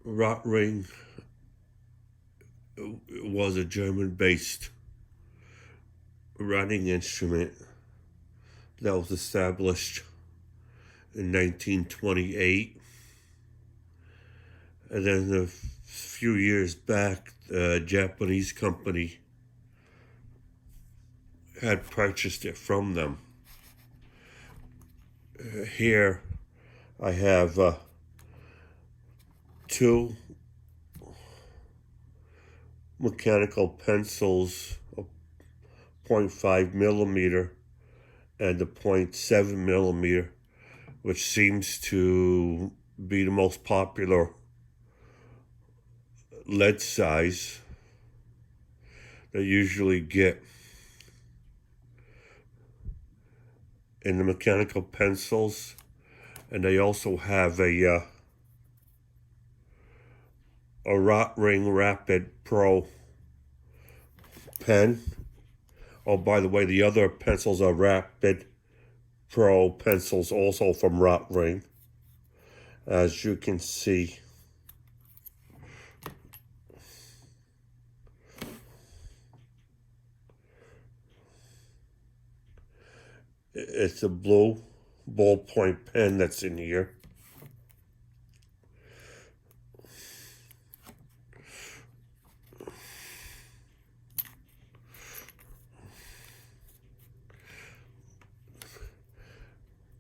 Rotring was a German-based writing instrument that was established in 1928. And then a few years back, a Japanese company had purchased it from them. Here I have two mechanical pencils, a 0.5 millimeter and a 0.7 millimeter, which seems to be the most popular lead size that you usually get in the mechanical pencils. And they also have a Rotring Rapid Pro pen. Oh, by the way, the other pencils are Rapid Pro pencils, also from Rotring, as you can see. It's a blue ballpoint pen that's in here.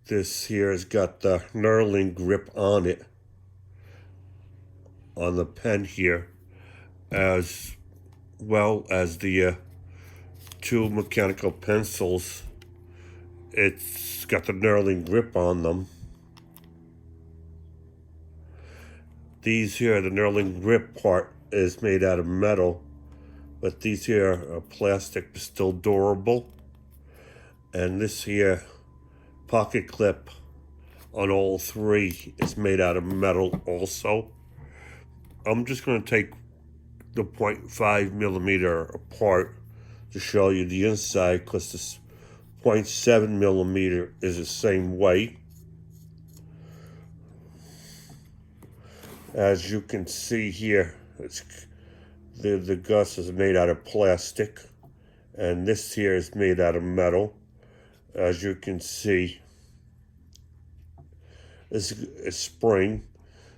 This here has got the knurling grip on it, on the pen here, as well as the two mechanical pencils. It's got the knurling grip on them. These here, the knurling grip part is made out of metal, but these here are plastic, but still durable. And this here pocket clip on all three is made out of metal also. I'm just going to take the 0.5 millimeter apart to show you the inside, because this 0.7 millimeter is the same way. As you can see here, the gust is made out of plastic, and this here is made out of metal. As you can see, it's a spring,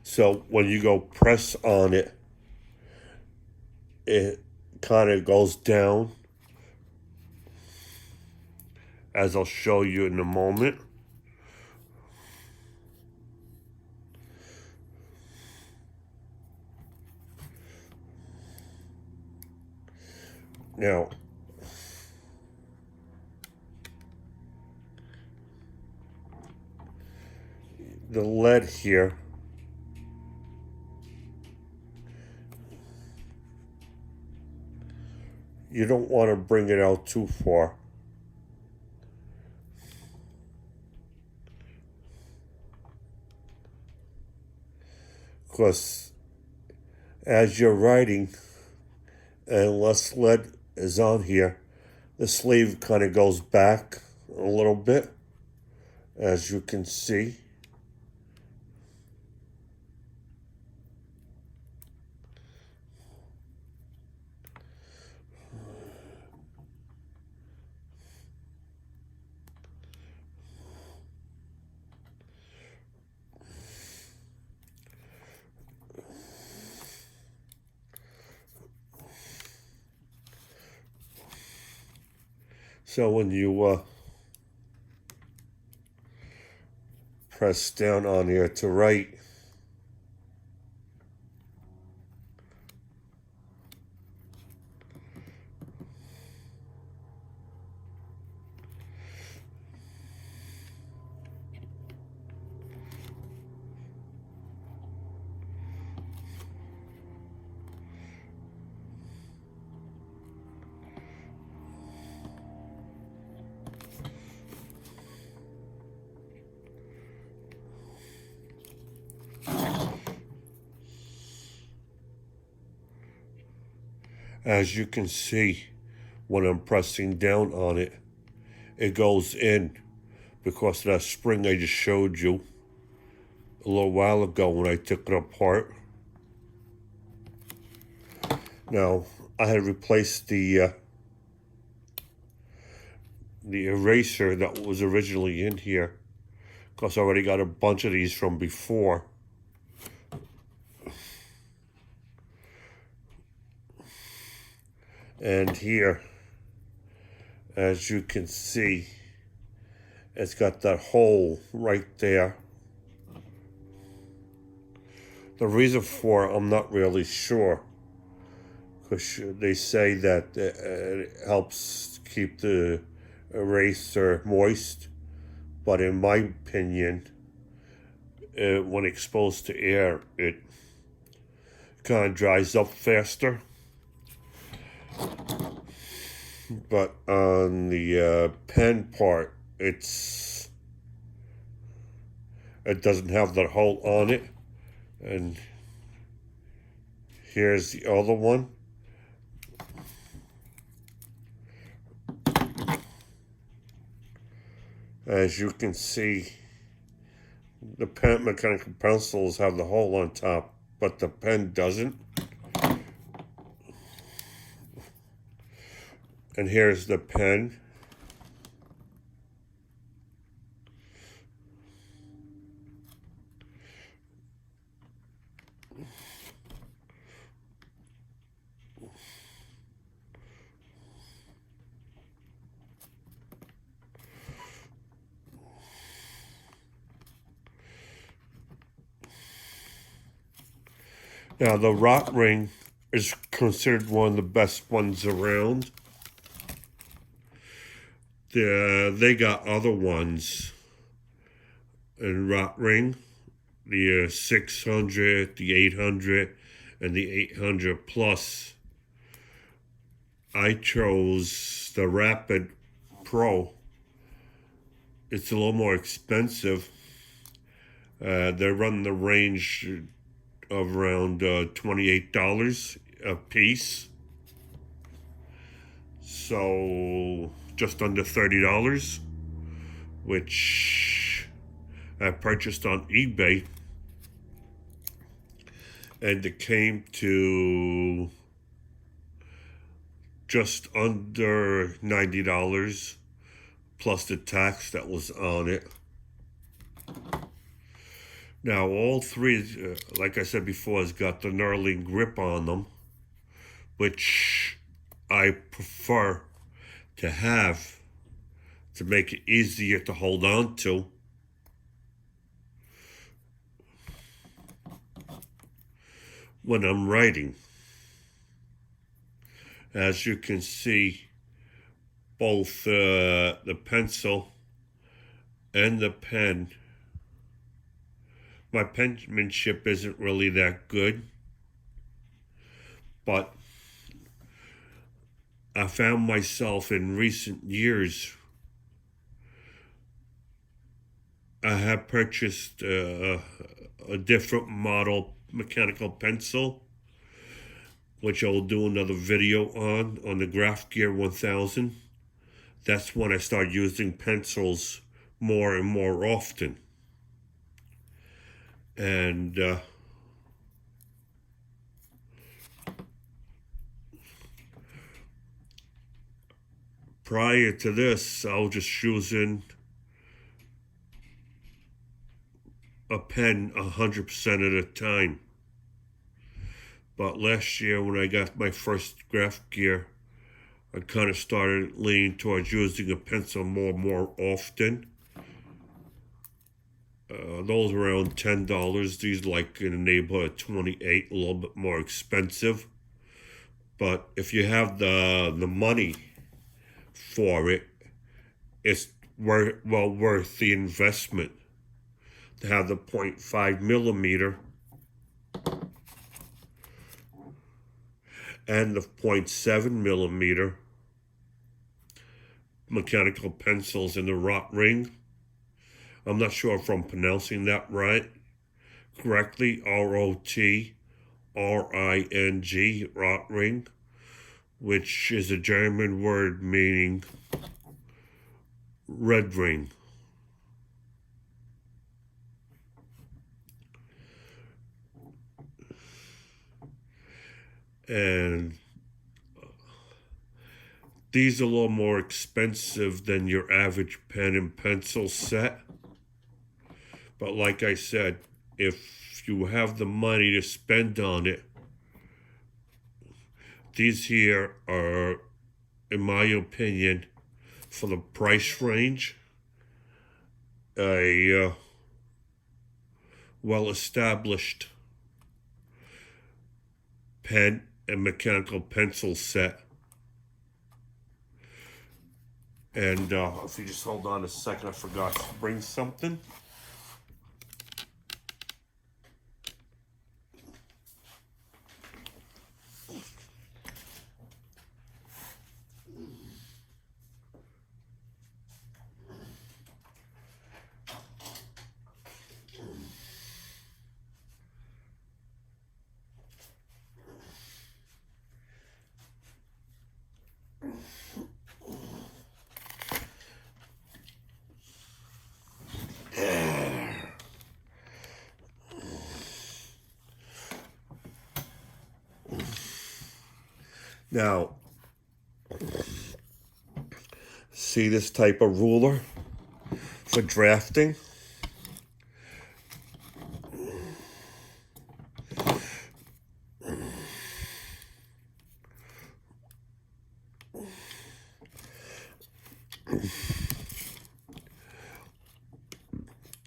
so when you go press on it, it kind of goes down, as I'll show you in a moment. Now, the lead here, you don't want to bring it out too far. Because as you're writing, and less lead is on here, the sleeve kind of goes back a little bit, as you can see. So when you press down on here to write, as you can see, when I'm pressing down on it, it goes in because of that spring I just showed you a little while ago when I took it apart. Now, I had replaced the eraser that was originally in here, because I already got a bunch of these from before. And here, as you can see, it's got that hole right there. The reason for it, I'm not really sure, because they say that it helps keep the eraser moist, but in my opinion, when exposed to air, it kind of dries up faster. But on the pen part, it doesn't have that hole on it. And here's the other one. As you can see, the pen mechanical pencils have the hole on top, but the pen doesn't. And here's the pen. Now, the Rotring is considered one of the best ones around. They got other ones in Rotring, the 600, the 800, and the 800 plus. I chose the Rapid Pro. It's a little more expensive. They run the range of around $28 a piece. So just under $30, which I purchased on eBay. And it came to just under $90 plus the tax that was on it. Now, all three, like I said before, has got the knurling grip on them, which I prefer to have to make it easier to hold on to. When I'm writing. As you can see, both the pencil and the pen, my penmanship isn't really that good, but I found myself in recent years, I have purchased a different model mechanical pencil, which I'll do another video on the Graph Gear 1000. That's when I started using pencils more and more often. And prior to this, I was just using a pen 100% of the time. But last year, when I got my first Graph Gear, I kind of started leaning towards using a pencil more often. Those around $10. These like in the neighborhood of $28, a little bit more expensive. But if you have the money for it, it's well worth the investment to have the 0.5 millimeter and the 0.7 millimeter mechanical pencils in the Rotring. I'm not sure if I'm pronouncing that correctly. Rotring, Rotring, which is a German word meaning red ring. And These are a little more expensive than your average pen and pencil set. But like I said, if you have the money to spend on it, these here are, in my opinion, for the price range, a well-established pen and mechanical pencil set. And if you just hold on a second, I forgot to bring something. Now, see this type of ruler for drafting?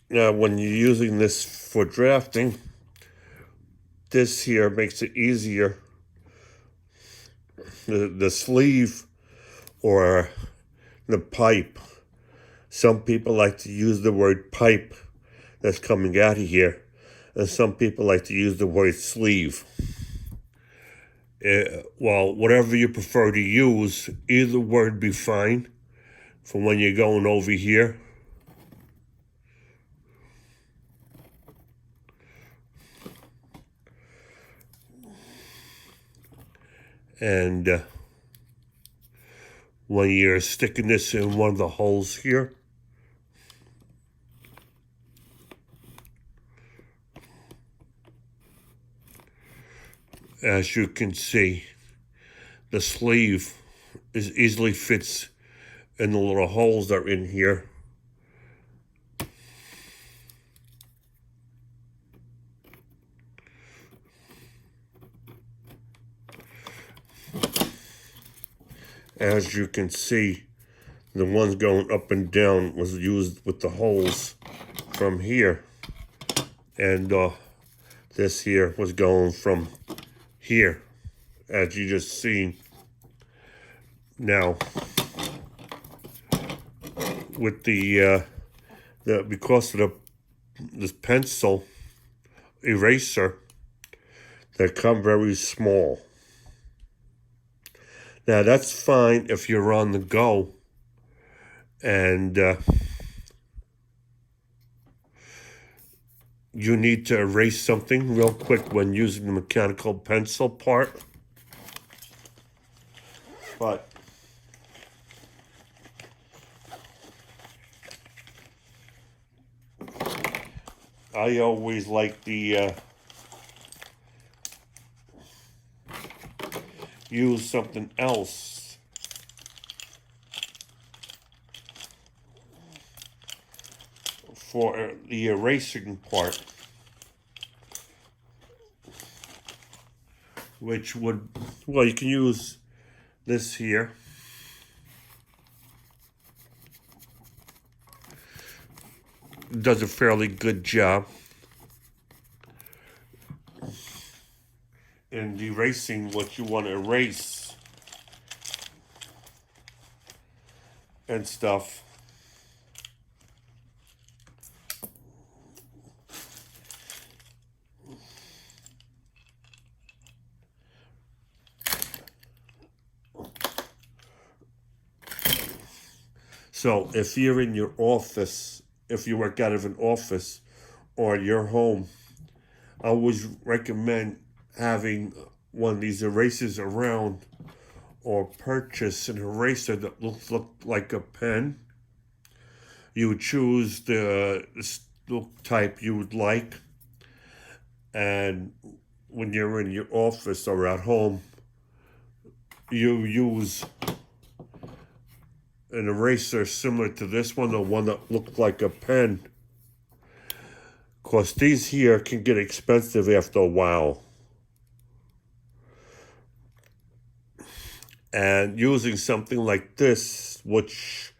Now, when you're using this for drafting, this here makes it easier. The sleeve or the pipe. Some people like to use the word pipe that's coming out of here, and some people like to use the word sleeve. Well, whatever you prefer to use, either word be fine for when you're going over here. And when you're sticking this in one of the holes here, as you can see, the sleeve easily fits in the little holes that are in here. As you can see, the ones going up and down was used with the holes from here. And this here was going from here, as you just seen. Now, with the because of this pencil eraser, they come very small. Now, that's fine if you're on the go and you need to erase something real quick when using the mechanical pencil part. But I always like the use something else for the erasing part, which would, well, you can use this here. Does a fairly good job in erasing what you want to erase and stuff. So if you're in your office, if you work out of an office or your home, I always recommend having one of these erasers around, or purchase an eraser that looks like a pen. You would choose the type you would like, and when you're in your office or at home, you use an eraser similar to this one, the one that looked like a pen. Of course, these here can get expensive after a while. And using something like this, which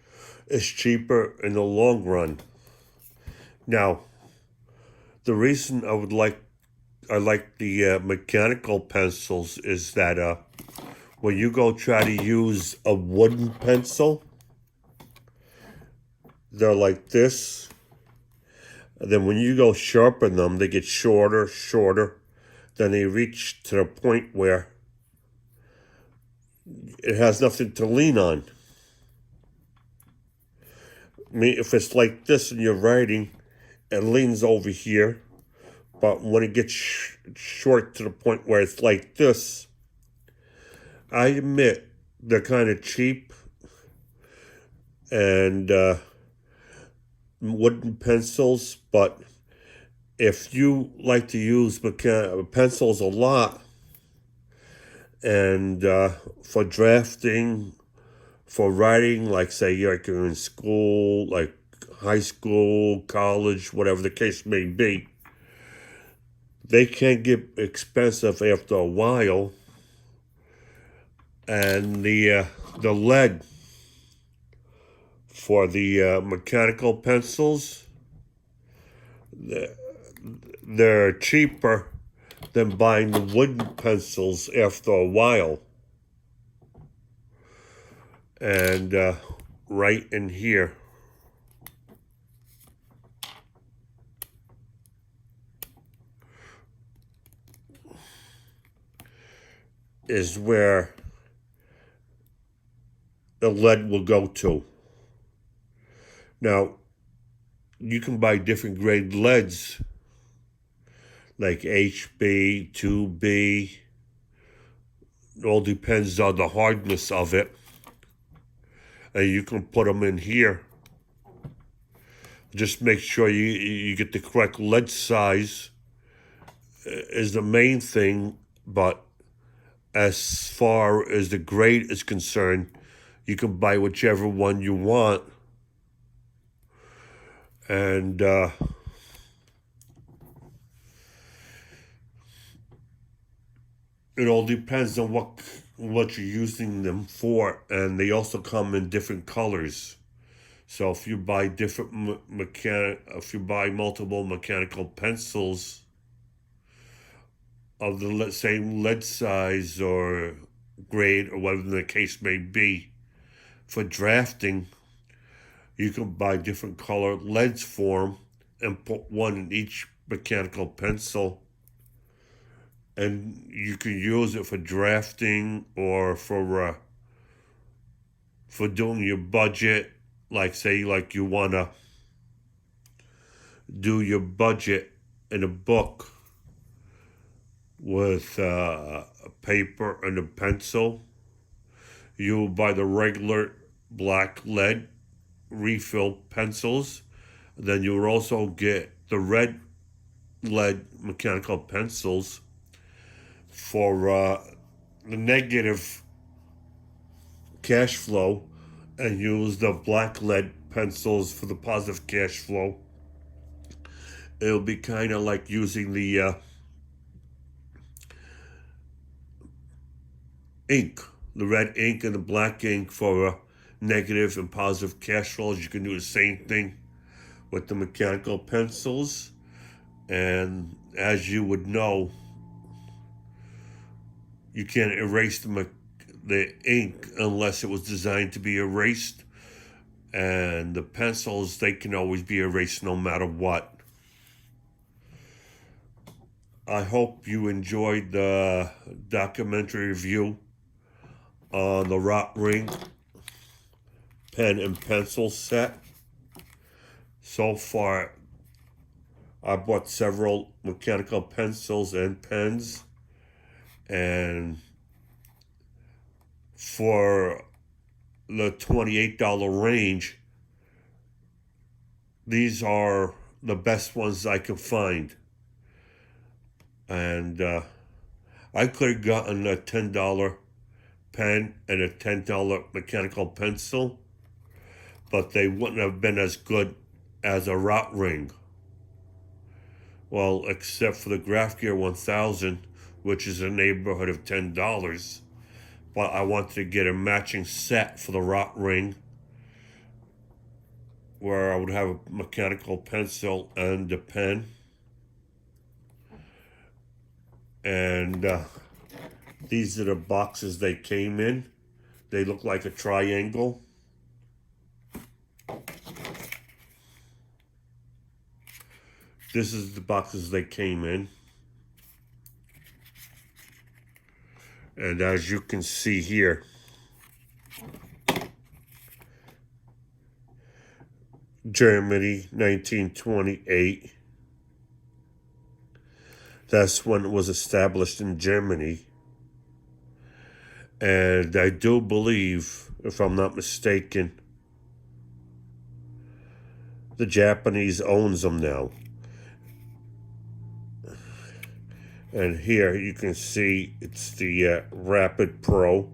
is cheaper in the long run. Now, the reason I like the mechanical pencils is that when you go try to use a wooden pencil, they're like this. And then when you go sharpen them, they get shorter, shorter. Then they reach to the point where it has nothing to lean on. I mean, if it's like this and you're writing, it leans over here. But when it gets short to the point where it's like this, I admit they're kind of cheap. And wooden pencils, but if you like to use pencils a lot and for drafting, for writing, like say you're in school, like high school, college, whatever the case may be, they can get expensive after a while. And the lead for the mechanical pencils, they're cheaper than buying the wooden pencils after a while. And right in here is where the lead will go to. Now, you can buy different grade leads, like HB, 2B. It all depends on the hardness of it. And you can put them in here. Just make sure you get the correct lead size is the main thing. But as far as the grade is concerned, you can buy whichever one you want. And it all depends on what you're using them for, and they also come in different colors. So if you buy if you buy multiple mechanical pencils of the same lead size or grade or whatever the case may be, for drafting, you can buy different colored leads for them and put one in each mechanical pencil. And you can use it for drafting or for doing your budget. Like say, like you want to do your budget in a book with a paper and a pencil. You buy the regular black lead refill pencils. Then you will also get the red lead mechanical pencils for the negative cash flow, and use the black lead pencils for the positive cash flow. It'll be kind of like using the ink, the red ink and the black ink for negative and positive cash flows. You can do the same thing with the mechanical pencils. And as you would know, you can't erase the ink unless it was designed to be erased. And the pencils, they can always be erased no matter what. I hope you enjoyed the documentary review on the Rotring Pen and Pencil set. So far, I bought several mechanical pencils and pens, and for the $28 range, these are the best ones I can find. And I could have gotten a $10 pen and a $10 mechanical pencil but they wouldn't have been as good as a Rotring. Well, except for the Graph Gear 1000, which is a neighborhood of $10. But I wanted to get a matching set for the Rotring, where I would have a mechanical pencil and a pen. And these are the boxes they came in. They look like a triangle. This is the boxes they came in. And as you can see here, Germany, 1928. That's when it was established in Germany. And I do believe, if I'm not mistaken, the Japanese owns them now. And here you can see it's the Rapid Pro.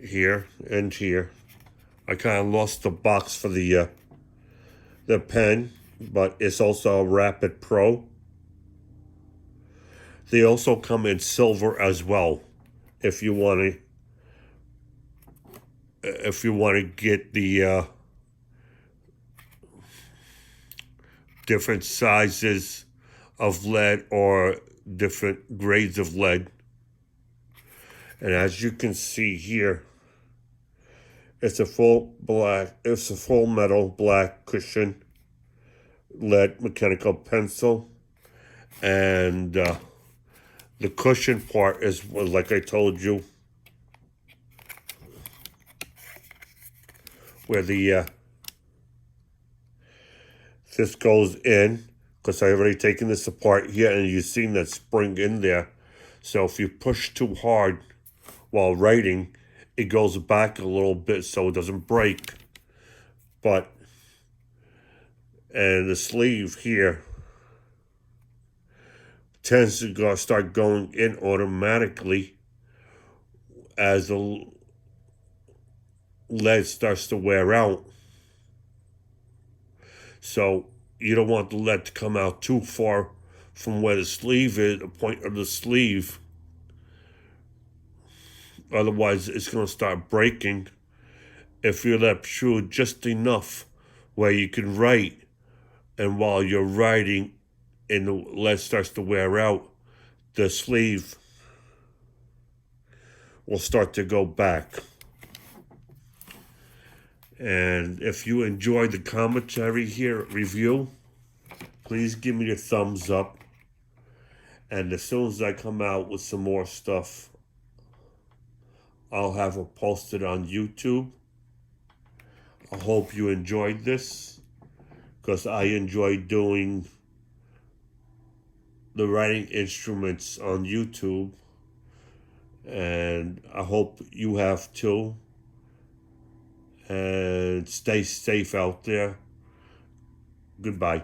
Here and here. I kind of lost the box for the pen, but it's also a Rapid Pro. They also come in silver as well, if you want to get the different sizes of lead or different grades of lead. And as you can see here, it's a full metal black cushion, lead mechanical pencil, and the cushion part is, like I told you, where the this goes in, because I've already taken this apart here, and you've seen that spring in there. So if you push too hard while writing, it goes back a little bit so it doesn't break. And the sleeve here tends to start going in automatically as the lead starts to wear out. So you don't want the lead to come out too far from where the sleeve is, the point of the sleeve. Otherwise, it's going to start breaking. If you let protrude just enough where you can write, and while you're writing and the lead starts to wear out, the sleeve will start to go back. And if you enjoyed the commentary here review, please give me a thumbs up. And as soon as I come out with some more stuff, I'll have it posted on YouTube. I hope you enjoyed this, because I enjoy doing the writing instruments on YouTube. And I hope you have too. And stay safe out there. Goodbye.